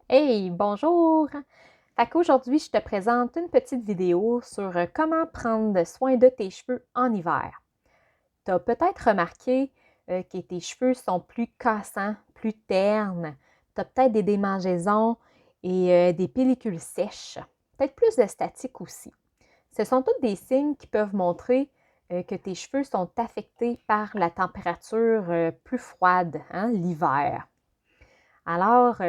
Hey, bonjour! Fait qu'aujourd'hui, je te présente une petite vidéo sur comment prendre soin de tes cheveux en hiver. Tu as peut-être remarqué que tes cheveux sont plus cassants, plus ternes. Tu as peut-être des démangeaisons et des pellicules sèches. Peut-être plus de statique aussi. Ce sont tous des signes qui peuvent montrer que tes cheveux sont affectés par la température plus froide, hein, l'hiver. Alors,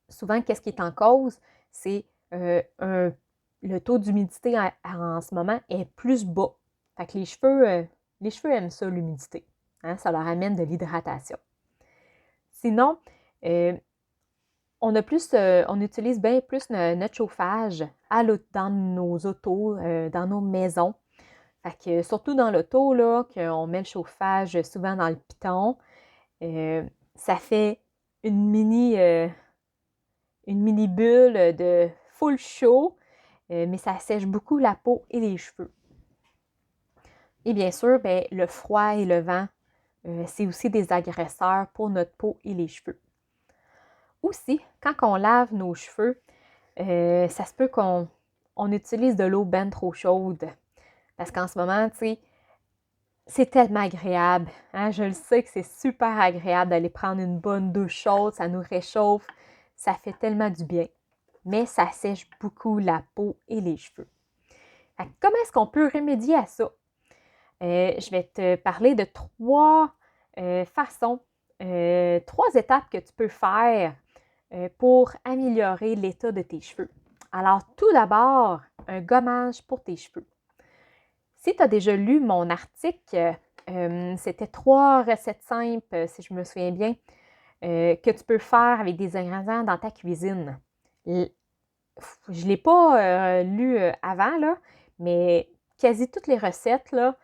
souvent, qu'est-ce qui est en cause? C'est le taux d'humidité en ce moment est plus bas. Fait que les cheveux aiment ça, l'humidité. Hein, ça leur amène de l'hydratation. Sinon, euh, on utilise bien plus notre chauffage dans nos autos, dans nos maisons. Fait que surtout dans l'auto, là, qu'on met le chauffage souvent dans le piton, euh, ça fait une mini, euh, une mini bulle de full chaud, mais ça sèche beaucoup la peau et les cheveux. Et bien sûr, ben, le froid et le vent, c'est aussi des agresseurs pour notre peau et les cheveux. Aussi, quand on lave nos cheveux, ça se peut qu'on utilise de l'eau ben trop chaude. Parce qu'en ce moment, tu sais, c'est tellement agréable. Hein? Je le sais que c'est super agréable d'aller prendre une bonne douche chaude, ça nous réchauffe, ça fait tellement du bien. Mais ça sèche beaucoup la peau et les cheveux. Comment est-ce qu'on peut remédier à ça? Je vais te parler de trois façons, trois étapes que tu peux faire pour améliorer l'état de tes cheveux. Alors, tout d'abord, un gommage pour tes cheveux. Si tu as déjà lu mon article, c'était trois recettes simples, si je me souviens bien, que tu peux faire avec des ingrédients dans ta cuisine. Je ne l'ai pas lu avant, là, mais quasi toutes les recettes là,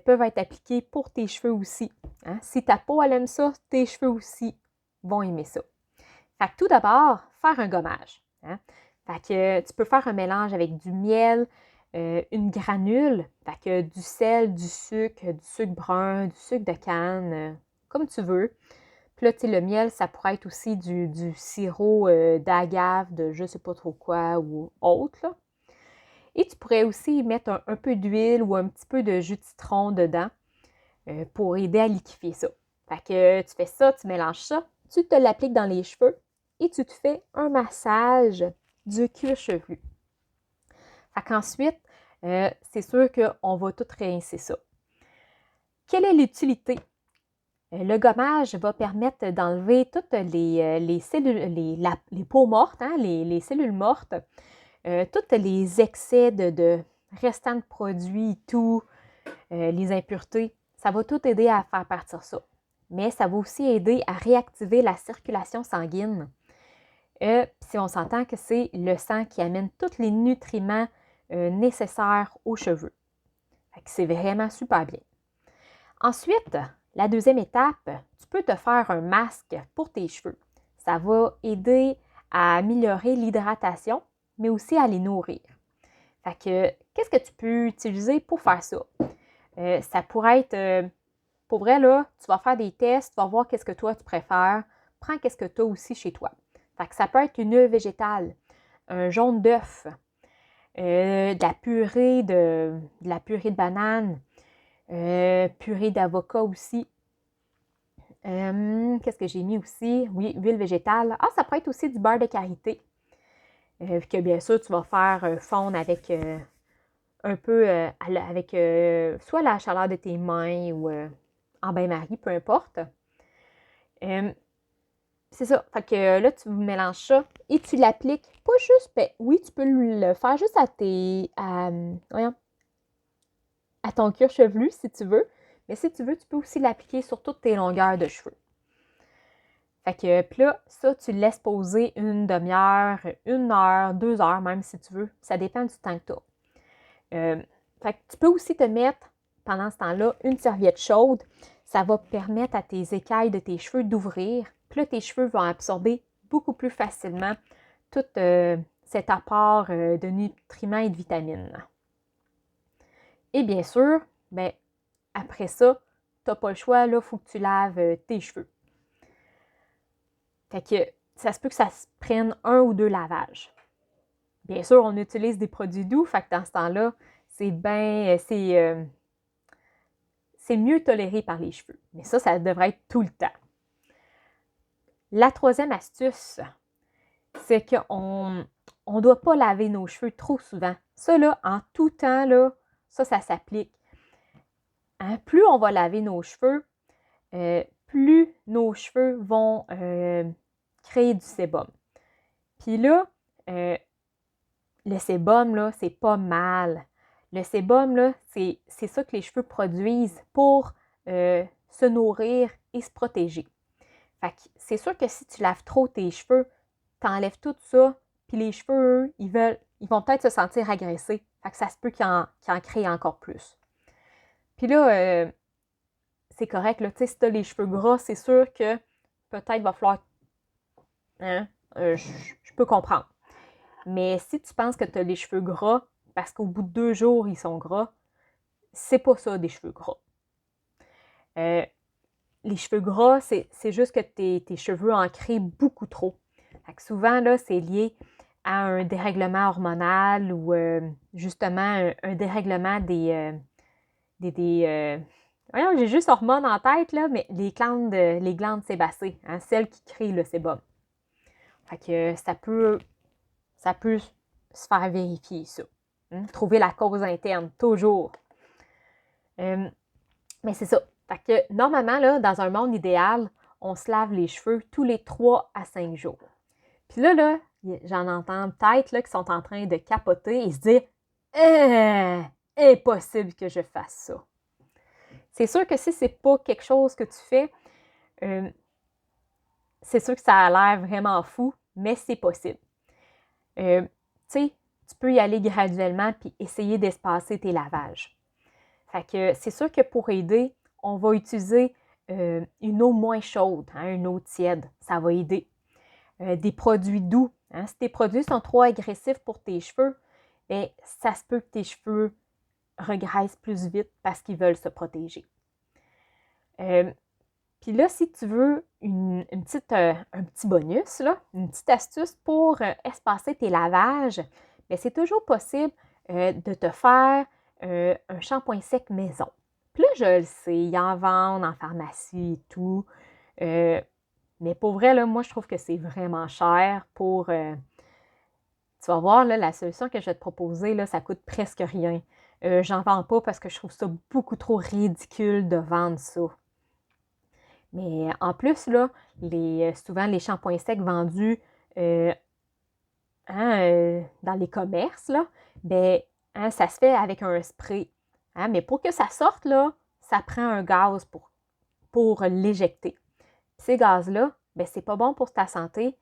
peuvent être appliquées pour tes cheveux aussi. Hein? Si ta peau elle aime ça, tes cheveux aussi vont aimer ça. Fait que tout d'abord, faire un gommage. Hein? Fait que tu peux faire un mélange avec du miel, une granule, fait que du sel, du sucre brun, du sucre de canne, comme tu veux. Puis là, tu sais, le miel, ça pourrait être aussi du sirop d'agave, de je sais pas trop quoi ou autre. Là. Et tu pourrais aussi y mettre un peu d'huile ou un petit peu de jus de citron dedans pour aider à liquéfier ça. Fait que tu fais ça, tu mélanges ça, tu te l'appliques dans les cheveux et tu te fais un massage du cuir chevelu. Fait qu'ensuite, c'est sûr qu'on va tout rincer ça. Quelle est l'utilité? Le gommage va permettre d'enlever toutes les cellules, les peaux mortes, hein, les cellules mortes, tous les excès de restants de produits, tout, les impuretés. Ça va tout aider à faire partir ça. Mais ça va aussi aider à réactiver la circulation sanguine. Si on s'entend que c'est le sang qui amène tous les nutriments nécessaires aux cheveux. C'est vraiment super bien. Ensuite, la deuxième étape, tu peux te faire un masque pour tes cheveux. Ça va aider à améliorer l'hydratation, mais aussi à les nourrir. Fait que, qu'est-ce que tu peux utiliser pour faire ça? Ça pourrait être, pour vrai, là, tu vas faire des tests, tu vas voir qu'est-ce que toi tu préfères. Prends qu'est-ce que tu as aussi chez toi. Fait que ça peut être une huile végétale, un jaune d'œuf, de la purée de banane, purée d'avocat aussi. Qu'est-ce que j'ai mis aussi? Oui, huile végétale. Ah, ça peut être aussi du beurre de karité. Que bien sûr, tu vas faire fondre avec un peu avec soit la chaleur de tes mains ou en bain-marie, peu importe. C'est ça. Fait que là, tu mélanges ça et tu l'appliques pas juste, ben, oui, tu peux le faire juste voyons, à ton cuir chevelu si tu veux. Mais si tu veux, tu peux aussi l'appliquer sur toutes tes longueurs de cheveux. Fait que puis là, ça, tu le laisses poser une demi-heure, 1 heure, 2 heures même si tu veux. Ça dépend du temps que tu as. Fait que tu peux aussi te mettre, pendant ce temps-là, une serviette chaude. Ça va permettre à tes écailles de tes cheveux d'ouvrir. Puis là, tes cheveux vont absorber beaucoup plus facilement tout cet apport de nutriments et de vitamines. Et bien sûr, ben, après ça, tu n'as pas le choix, il faut que tu laves tes cheveux. Fait que ça se peut que ça se prenne 1 ou 2 lavages. Bien sûr, on utilise des produits doux, fait que dans ce temps-là, c'est mieux toléré par les cheveux. Mais ça devrait être tout le temps. La troisième astuce, c'est qu'on ne doit pas laver nos cheveux trop souvent. Ça, là, en tout temps, là, ça s'applique. Hein? Plus on va laver nos cheveux, plus nos cheveux vont créer du sébum. Puis là, le sébum, là, c'est pas mal. Le sébum, là, c'est ça que les cheveux produisent pour se nourrir et se protéger. Fait que c'est sûr que si tu laves trop tes cheveux, t'enlèves tout ça, puis les cheveux, eux, ils vont peut-être se sentir agressés. Fait que ça se peut qu'ils en créent encore plus. Puis là, c'est correct, là, tu sais, si tu as les cheveux gras, c'est sûr que peut-être va falloir... Hein, je peux comprendre. Mais si tu penses que tu as les cheveux gras, parce qu'au bout de 2 jours, ils sont gras, c'est pas ça, des cheveux gras. Les cheveux gras, c'est juste que tes cheveux en créent beaucoup trop. Fait que souvent, là, c'est lié à un dérèglement hormonal ou justement un dérèglement voyons, j'ai juste hormones en tête, là, mais les glandes sébacées, hein, celles qui créent le sébum. Fait que ça peut se faire vérifier, ça. Hein? Trouver la cause interne, toujours. Mais c'est ça. Fait que normalement, là, dans un monde idéal, on se lave les cheveux tous les 3 à 5 jours. Puis là, j'en entends peut-être là, qui sont en train de capoter et se dire impossible que je fasse ça. C'est sûr que si c'est pas quelque chose que tu fais, c'est sûr que ça a l'air vraiment fou, mais c'est possible. Tu sais, tu peux y aller graduellement puis essayer d'espacer tes lavages. Fait que c'est sûr que pour aider, on va utiliser une eau moins chaude, hein, une eau tiède. Ça va aider. Des produits doux. Hein. Si tes produits sont trop agressifs pour tes cheveux, bien, ça se peut que tes cheveux regraissent plus vite parce qu'ils veulent se protéger. Puis là, si tu veux un petit bonus, là, une petite astuce pour espacer tes lavages, bien, c'est toujours possible de te faire un shampoing sec maison. Puis là, je le sais, ils en vendent en pharmacie et tout. Mais pour vrai, là, moi, je trouve que c'est vraiment cher pour... tu vas voir, là, la solution que je vais te proposer, là, ça coûte presque rien. J'en vends pas parce que je trouve ça beaucoup trop ridicule de vendre ça. Mais en plus, là, souvent, les shampoings secs vendus dans les commerces, là, ben, hein, ça se fait avec un spray. Hein, mais pour que ça sorte, là, ça prend un gaz pour l'éjecter. Ces gaz-là, ben, c'est pas bon pour ta santé,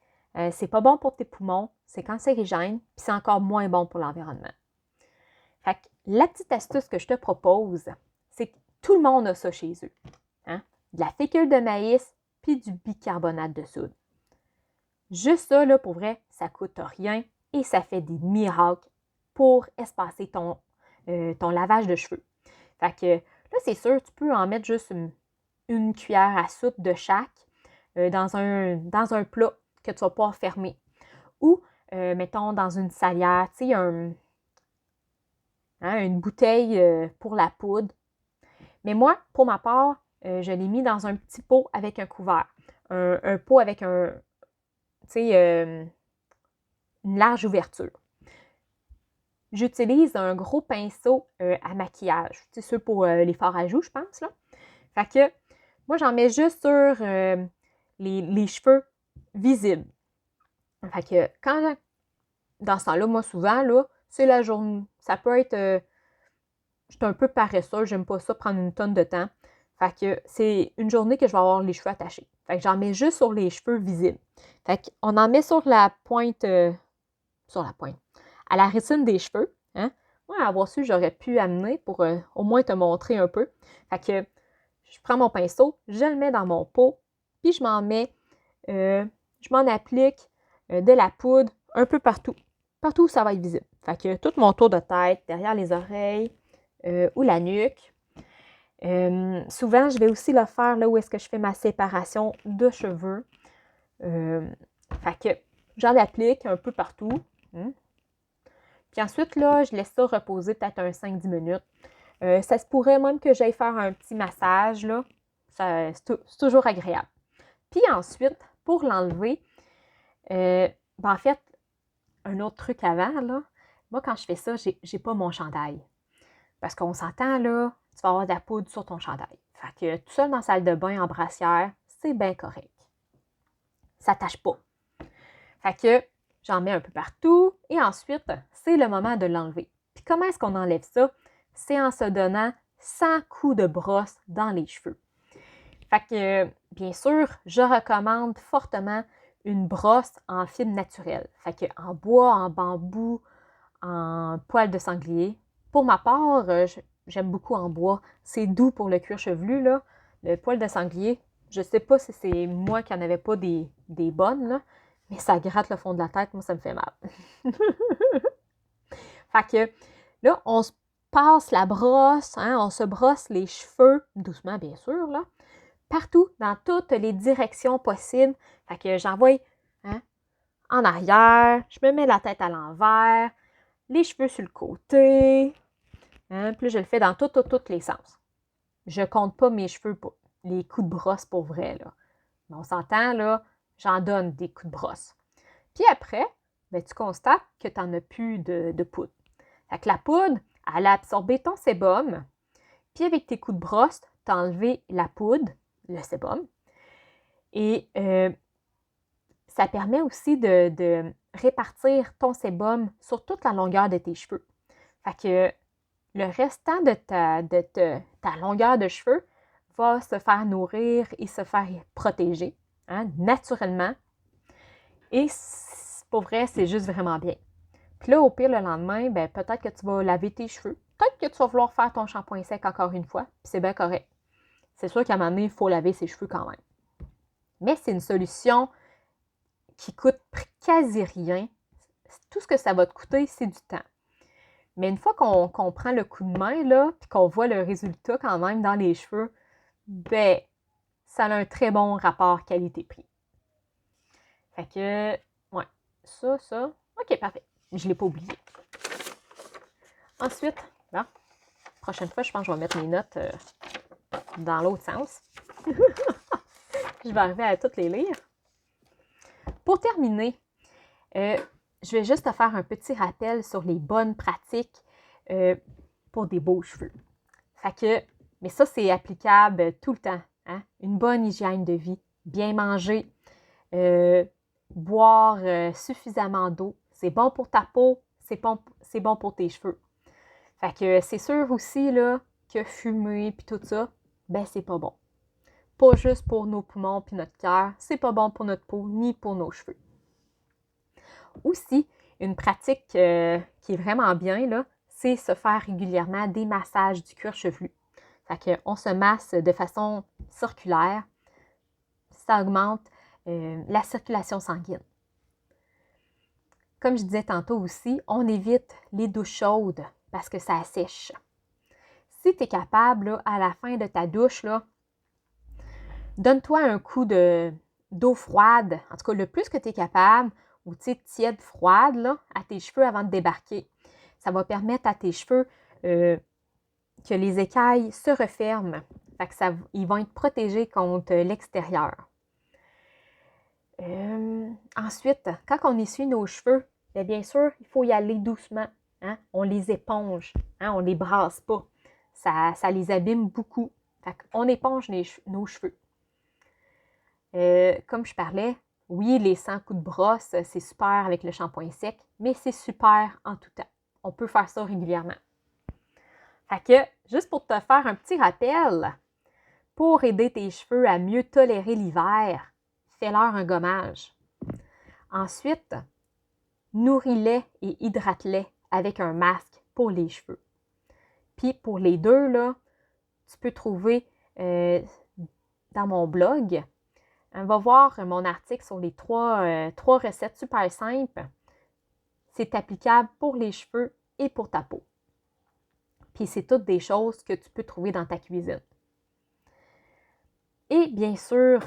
c'est pas bon pour tes poumons, c'est cancérigène, puis c'est encore moins bon pour l'environnement. Fait que la petite astuce que je te propose, c'est que tout le monde a ça chez eux. Hein? De la fécule de maïs, puis du bicarbonate de soude. Juste ça, là, pour vrai, ça coûte rien et ça fait des miracles pour espacer ton lavage de cheveux. Fait que là, c'est sûr, tu peux en mettre juste une cuillère à soupe de chaque dans un plat que tu vas pouvoir fermer. Ou, mettons, dans une salière, tu sais, une bouteille pour la poudre. Mais moi, pour ma part, je l'ai mis dans un petit pot avec un couvert. Un pot avec une large ouverture. J'utilise un gros pinceau à maquillage. C'est ceux pour les fards à joues, je pense, là. Fait que, moi, j'en mets juste sur les cheveux visibles. Fait que, dans ce temps-là, moi, souvent, là, c'est la journée. Ça peut être... je suis un peu paresseuse, j'aime pas ça prendre une tonne de temps. Fait que c'est une journée que je vais avoir les cheveux attachés. Fait que j'en mets juste sur les cheveux visibles. Fait qu'on en met sur la pointe, à la racine des cheveux. Hein? Moi, avoir su, j'aurais pu amener pour au moins te montrer un peu. Fait que je prends mon pinceau, je le mets dans mon pot, puis je m'en applique de la poudre un peu partout. Partout où ça va être visible. Fait que tout mon tour de tête, derrière les oreilles ou la nuque. Souvent, je vais aussi le faire là où est-ce que je fais ma séparation de cheveux. Fait que j'en applique un peu partout. Puis ensuite, là, je laisse ça reposer peut-être un 5-10 minutes. Ça se pourrait même que j'aille faire un petit massage, là. C'est toujours agréable. Puis ensuite, pour l'enlever, en fait, un autre truc avant, là, moi, quand je fais ça, j'ai pas mon chandail. Parce qu'on s'entend, là, tu vas avoir de la poudre sur ton chandail. Fait que tout seul dans la salle de bain en brassière, c'est bien correct. Ça tâche pas. Fait que j'en mets un peu partout et ensuite, c'est le moment de l'enlever. Puis comment est-ce qu'on enlève ça? C'est en se donnant 100 coups de brosse dans les cheveux. Fait que, bien sûr, je recommande fortement une brosse en fibre naturelle. Fait que en bois, en bambou, en poil de sanglier. Pour ma part, j'aime beaucoup en bois. C'est doux pour le cuir chevelu, là. Le poil de sanglier, je sais pas si c'est moi qui n'en avais pas des bonnes, là, mais ça gratte le fond de la tête, moi, ça me fait mal. Fait que là, on se passe la brosse, hein, on se brosse les cheveux, doucement, bien sûr, là, partout, dans toutes les directions possibles. Fait que j'envoie en arrière, je me mets la tête à l'envers, les cheveux sur le côté. Puis je le fais dans tous les sens. Je compte pas mes cheveux, les coups de brosse pour vrai, là. Mais on s'entend, là, j'en donne des coups de brosse. Puis après, ben, tu constates que tu n'en as plus de poudre. Fait que la poudre, elle a absorbé ton sébum. Puis avec tes coups de brosse, tu as enlevé la poudre, le sébum. Et ça permet aussi de répartir ton sébum sur toute la longueur de tes cheveux. Fait que le restant de ta longueur de cheveux va se faire nourrir et se faire protéger, naturellement. Et pour vrai, c'est juste vraiment bien. Puis là, au pire, le lendemain, ben, peut-être que tu vas laver tes cheveux. Peut-être que tu vas vouloir faire ton shampoing sec encore une fois, puis c'est bien correct. C'est sûr qu'à un moment donné, il faut laver ses cheveux quand même. Mais c'est une solution qui coûte quasi rien. Tout ce que ça va te coûter, c'est du temps. Mais une fois qu'on prend le coup de main, là, puis qu'on voit le résultat quand même dans les cheveux, ben, ça a un très bon rapport qualité-prix. Fait que, ouais, ça. OK, parfait. Je ne l'ai pas oublié. Ensuite, bon, prochaine fois, je pense que je vais mettre mes notes dans l'autre sens. Je vais arriver à toutes les lire. Pour terminer, je vais juste te faire un petit rappel sur les bonnes pratiques pour des beaux cheveux. Fait que, mais ça, c'est applicable tout le temps. Hein? Une bonne hygiène de vie, bien manger, boire suffisamment d'eau. C'est bon pour ta peau, c'est bon pour tes cheveux. Fait que c'est sûr aussi là, que fumer puis tout ça, ben c'est pas bon. Pas juste pour nos poumons puis notre cœur, c'est pas bon pour notre peau ni pour nos cheveux. Aussi, une pratique qui est vraiment bien, là, c'est se faire régulièrement des massages du cuir chevelu. Fait qu'on se masse de façon circulaire. Ça augmente la circulation sanguine. Comme je disais tantôt aussi, on évite les douches chaudes parce que ça assèche. Si tu es capable, là, à la fin de ta douche, là, donne-toi un coup d'eau froide, en tout cas le plus que tu es capable, ou tiède froide là, à tes cheveux avant de débarquer. Ça va permettre à tes cheveux que les écailles se referment. Fait que ils vont être protégés contre l'extérieur. Ensuite, quand on essuie nos cheveux, bien sûr, il faut y aller doucement. Hein? On les éponge, hein? On ne les brasse pas. Ça les abîme beaucoup. Fait qu'on éponge nos cheveux. Comme je parlais, oui, les 100 coups de brosse, c'est super avec le shampoing sec, mais c'est super en tout temps. On peut faire ça régulièrement. Fait que, juste pour te faire un petit rappel, pour aider tes cheveux à mieux tolérer l'hiver, fais-leur un gommage. Ensuite, nourris-les et hydrate-les avec un masque pour les cheveux. Puis pour les deux, là, tu peux trouver dans mon blog, on va voir mon article sur les trois recettes super simples. C'est applicable pour les cheveux et pour ta peau. Puis c'est toutes des choses que tu peux trouver dans ta cuisine. Et bien sûr,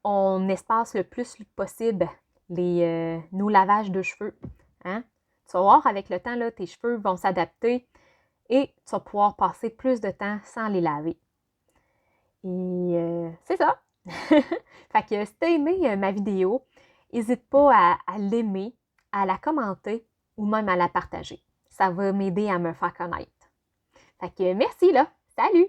on espace le plus possible nos lavages de cheveux. Hein? Tu vas voir, avec le temps, là, tes cheveux vont s'adapter et tu vas pouvoir passer plus de temps sans les laver. Et c'est ça! Fait que si tu as aimé ma vidéo, n'hésite pas à l'aimer, à la commenter ou même à la partager. Ça va m'aider à me faire connaître. Fait que merci là! Salut!